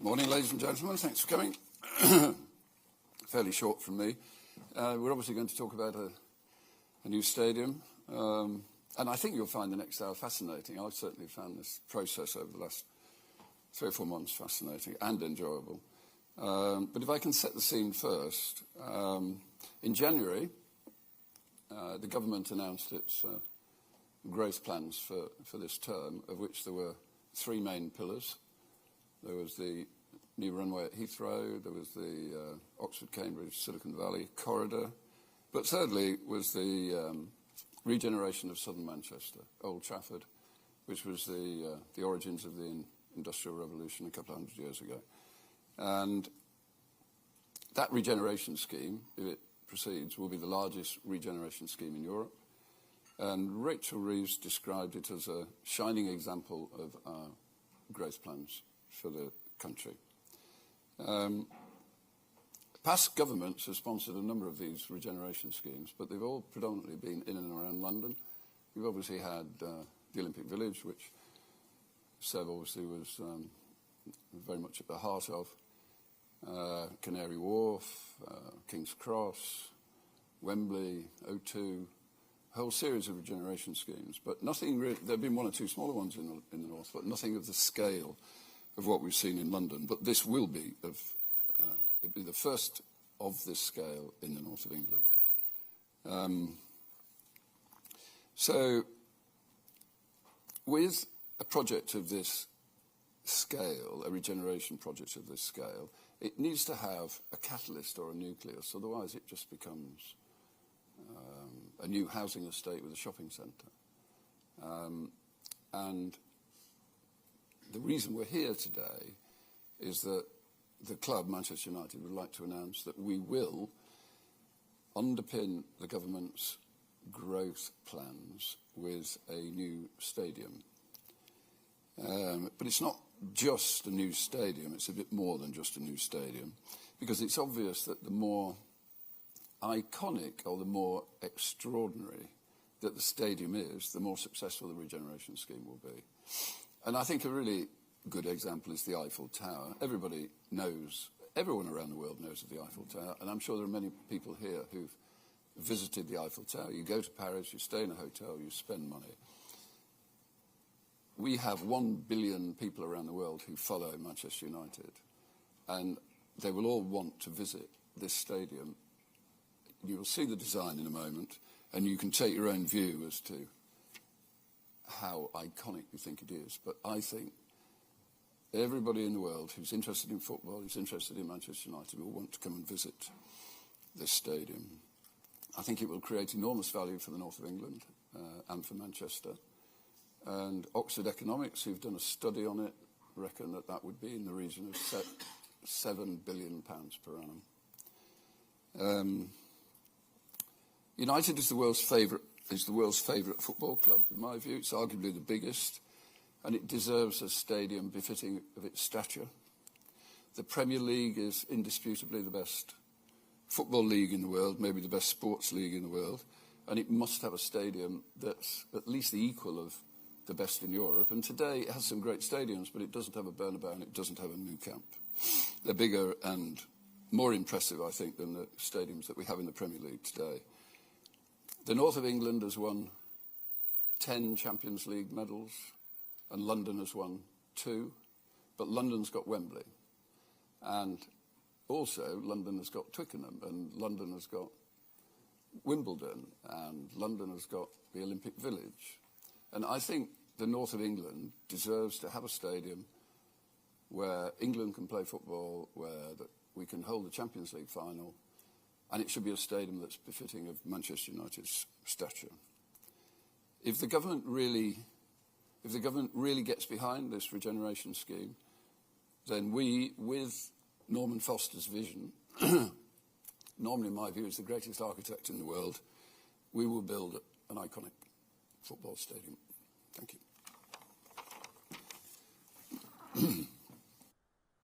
Morning, ladies and gentlemen. Thanks for coming. Fairly short from me. We're obviously going to talk about a new stadium. And I think you'll find the next hour fascinating. I've certainly found this process over the last 3 or 4 months fascinating and enjoyable. But if I can set the scene first, in January, the government announced its growth plans for this term, of which there were 3 main pillars. There was the new runway at Heathrow, there was the Oxford-Cambridge Silicon Valley corridor, but thirdly was the regeneration of southern Manchester, Old Trafford, which was the origins of the Industrial Revolution a couple of hundred years ago. And that regeneration scheme, if it proceeds, will be the largest regeneration scheme in Europe. And Rachel Reeves described it as a shining example of our growth plans for the country. Past governments have sponsored a number of these regeneration schemes, but they've all predominantly been in and around London. We've obviously had the Olympic Village, which Seb obviously was very much at the heart of, Canary Wharf, King's Cross, Wembley, O2, a whole series of regeneration schemes, but nothing really. There have been 1 or 2 smaller ones in the north, but nothing of the scale of what we've seen in London. But this will be it'll be the first of this scale in the north of England. So with a project of this scale, a regeneration project of this scale, it needs to have a catalyst or a nucleus, otherwise it just becomes a new housing estate with a shopping centre. And the reason we're here today is that the club, Manchester United, would like to announce that we will underpin the government's growth plans with a new stadium. But it's not just a new stadium, it's a bit more than just a new stadium, because it's obvious that the more iconic or the more extraordinary that the stadium is, the more successful the regeneration scheme will be. And I think a really good example is the Eiffel Tower. Everybody knows, everyone around the world knows of the Eiffel Tower, and I'm sure there are many people here who've visited the Eiffel Tower. You go to Paris, you stay in a hotel, you spend money. We have 1 billion people around the world who follow Manchester United, and they will all want to visit this stadium. You will see the design in a moment, and you can take your own view as to how iconic you think it is. But I think everybody in the world who's interested in football, who's interested in Manchester United, will want to come and visit this stadium. I think it will create enormous value for the north of England and for Manchester. And Oxford Economics, who've done a study on it, reckon that that would be in the region of £7 billion per annum. United is the world's favourite football club, in my view. It's arguably the biggest, and it deserves a stadium befitting of its stature. The Premier League is indisputably the best football league in the world, maybe the best sports league in the world, and it must have a stadium that's at least the equal of the best in Europe. And today it has some great stadiums, but it doesn't have a Bernabeu and it doesn't have a Nou Camp. They're bigger and more impressive, I think, than the stadiums that we have in the Premier League today. The north of England has won 10 Champions League medals, and London has won 2, but London's got Wembley. And also, London has got Twickenham, and London has got Wimbledon, and London has got the Olympic Village. And I think the north of England deserves to have a stadium where England can play football, where we can hold the Champions League final, and it should be a stadium that's befitting of Manchester United's stature. If the government really gets behind this regeneration scheme, then we, with Norman Foster's vision, Norman, in my view, is the greatest architect in the world, we will build an iconic football stadium. Thank you.